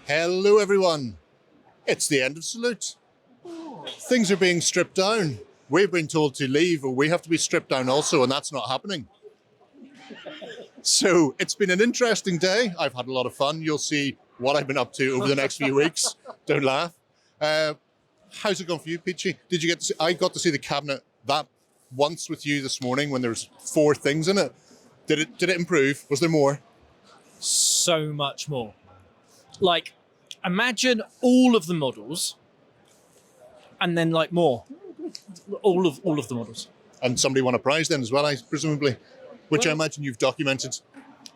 Hello, everyone. It's the end of Salute. Things are being stripped down. We've been told to leave, or we have to be stripped down also, and that's not happening. So it's been an interesting day. I've had a lot of fun. You'll see what I've been up to over the next few weeks. Don't laugh. How's it going for you, Peachy? Did you get to see, I got to see the cabinet that once with you this morning when there was 4 things in it. Did it improve? Was there more? So much more. Like, imagine all of the models and then like more. All of the models. And somebody won a prize then as well, presumably, which I imagine you've documented.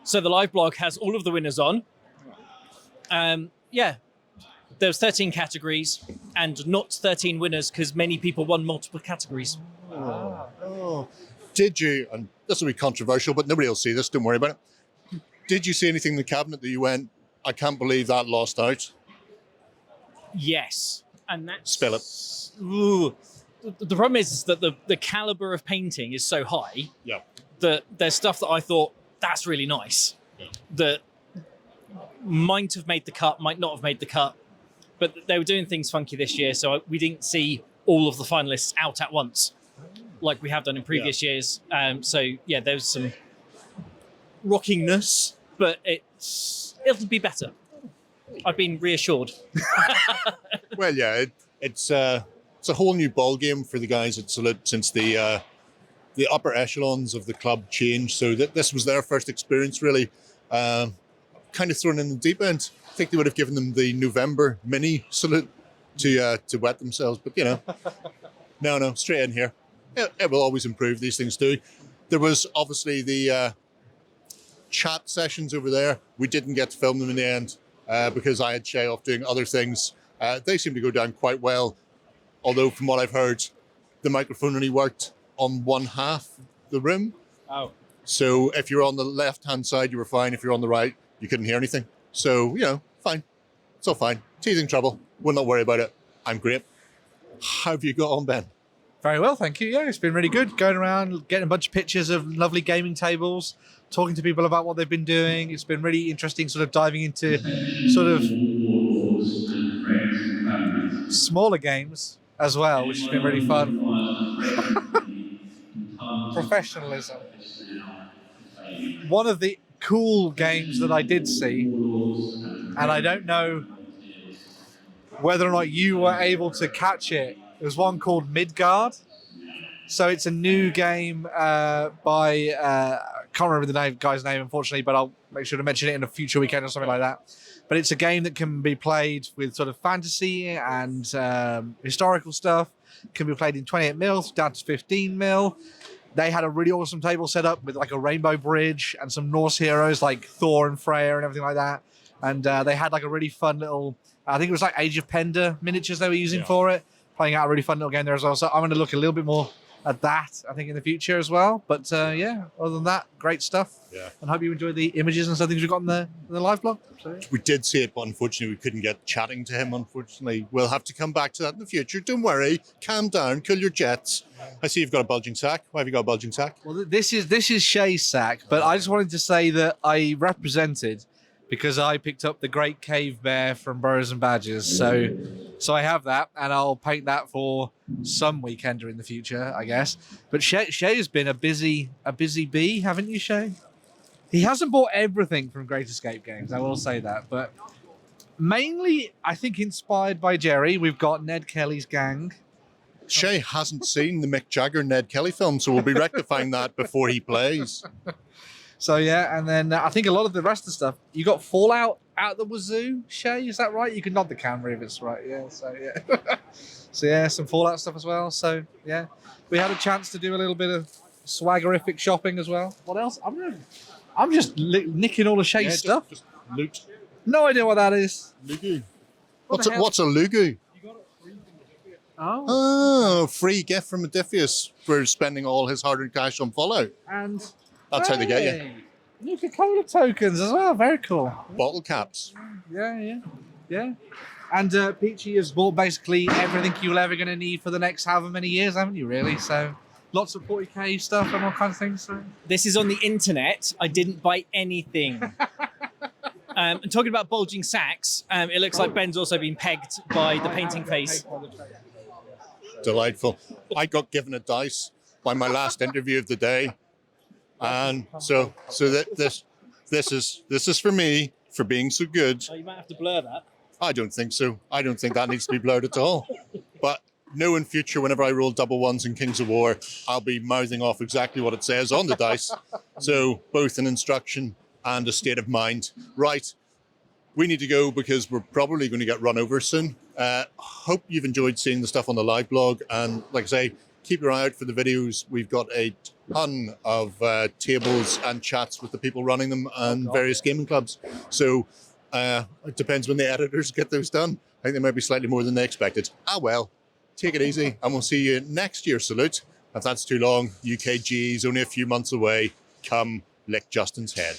So the live blog has all of the winners on. There's 13 categories and not 13 winners because many people won multiple categories. Oh. Did you, and this will be controversial, but nobody will see this, don't worry about it. Did you see anything in the cabinet that you went, I can't believe that lost out? Yes. And that's... Spill it. Ooh. The problem is that the caliber of painting is so high that there's stuff that I thought, that's really nice, that might have made the cut, might not have made the cut. But they were doing things funky this year, so we didn't see all of the finalists out at once, like we have done in previous years. There's some rockingness, but it'll be better. I've been reassured. Well, yeah, it's a whole new ball game for the guys at Salute since the upper echelons of the club changed. So this was their first experience, really, kind of thrown in the deep end. I think they would have given them the November mini Salute to wet themselves, but no, straight in here. It will always improve. These things do. There was obviously the chat sessions over there. We didn't get to film them in the end because I had Shay off doing other things. They seem to go down quite well, although from what I've heard, the microphone only worked on one half the room. Oh. So if you're on the left-hand side, you were fine. If you're on the right, you couldn't hear anything. So, fine. It's all fine. Teething trouble. We'll not worry about it. I'm great. How have you got on, Ben? Very well, thank you. Yeah, it's been really good. Going around, getting a bunch of pictures of lovely gaming tables, talking to people about what they've been doing. It's been really interesting sort of diving into sort of smaller games as well, which has been really fun. Professionalism. One of the cool games that I did see, and I don't know whether or not you were able to catch it, there was one called Midgard. So it's a new game by, I can't remember the guy's name, unfortunately, but I'll make sure to mention it in a future weekend or something like that. But it's a game that can be played with sort of fantasy and historical stuff. It can be played in 28mm down to 15mm. They had a really awesome table set up with like a rainbow bridge and some Norse heroes like Thor and Freya and everything like that. And they had like a really fun little, I think it was like Age of Pender miniatures they were using for it. Playing out a really fun little game there as well. So I'm going to look a little bit more at that, I think, in the future as well. But other than that, great stuff. Yeah. And hope you enjoyed the images and stuff things we've got in the live blog. So, yeah. We did see it, but unfortunately we couldn't get chatting to him, unfortunately. We'll have to come back to that in the future. Don't worry. Calm down. Cool your jets. I see you've got a bulging sack. Why have you got a bulging sack? Well, this is Shay's sack, but I just wanted to say that I represented because I picked up the Great Cave Bear from Burrows and Badgers. So I have that, and I'll paint that for some weekender in the future, I guess. But Shay's been a busy bee, haven't you, Shay? He hasn't bought everything from Great Escape Games, I will say that. But mainly, I think, inspired by Jerry, we've got Ned Kelly's gang. Shay hasn't seen the Mick Jagger Ned Kelly film, so we'll be rectifying that before he plays. So, yeah, and then I think a lot of the rest of the stuff, you got Fallout out the wazoo, Shay, is that right? You can nod the camera if it's right, yeah, so, yeah. So, yeah, some Fallout stuff as well, so, yeah. We had a chance to do a little bit of swaggerific shopping as well. What else? I'm just nicking all of Shay's stuff. Just loot. No idea what that is. Lugu. What's a Lugu? Oh, free gift from Odysseus for spending all his hard-earned cash on Fallout. And that's how they get you. Nuka-Cola tokens as well. Very cool. Bottle caps. Yeah. And Peachy has bought basically everything you're ever going to need for the next however many years, haven't you, really? So lots of 40k stuff and all kinds of things. So. This is on the internet. I didn't buy anything. And talking about bulging sacks, it looks like Ben's also been pegged by the painting face. Delightful. I got given a dice by my last interview of the day, and so that this is for me for being so good. Oh, you might have to blur that. I don't think so. I don't think that needs to be blurred at all. But no, in future, whenever I roll double ones in Kings of War, I'll be mouthing off exactly what it says on the dice. So both an instruction and a state of mind. Right, we need to go because we're probably going to get run over soon. Hope you've enjoyed seeing the stuff on the live blog. And like I say, keep your eye out for the videos. We've got a ton of tables and chats with the people running them and various gaming clubs. So it depends when the editors get those done. I think they might be slightly more than they expected. Well, take it easy, and we'll see you next year. Salute. If that's too long, UKG is only a few months away. Come lick Justin's head.